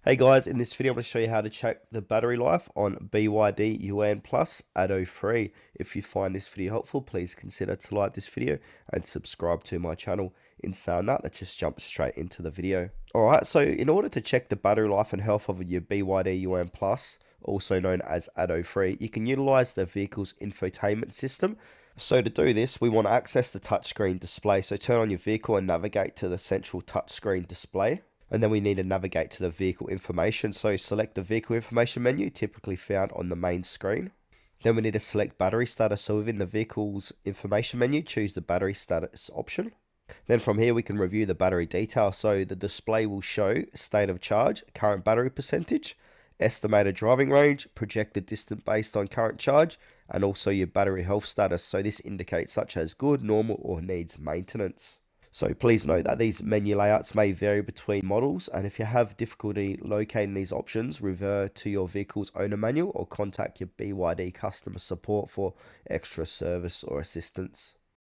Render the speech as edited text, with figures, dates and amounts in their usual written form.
Hey guys, in this video I'm going to show you how to check the battery life on BYD Yuan Plus Atto 3. If you find this video helpful, please consider to like this video and subscribe to my channel. In saying that, let's just jump straight into the video. Alright, so in order to check the battery life and health of your BYD Yuan Plus, also known as Atto 3, you can utilize the vehicle's infotainment system. So to do this, we want to access the touchscreen display. So turn on your vehicle and navigate to the central touchscreen display. And then we need to navigate to the vehicle information. So select the vehicle information menu, typically found on the main screen. Then we need to select battery status. So within the vehicle's information menu, choose the battery status option. Then from here, we can review the battery detail. So the display will show state of charge, current battery percentage, estimated driving range, projected distance based on current charge, and also your battery health status. So this indicates such as good, normal, or needs maintenance. So please note that these menu layouts may vary between models, and if you have difficulty locating these options, refer to your vehicle's owner manual or contact your BYD customer support for extra service or assistance.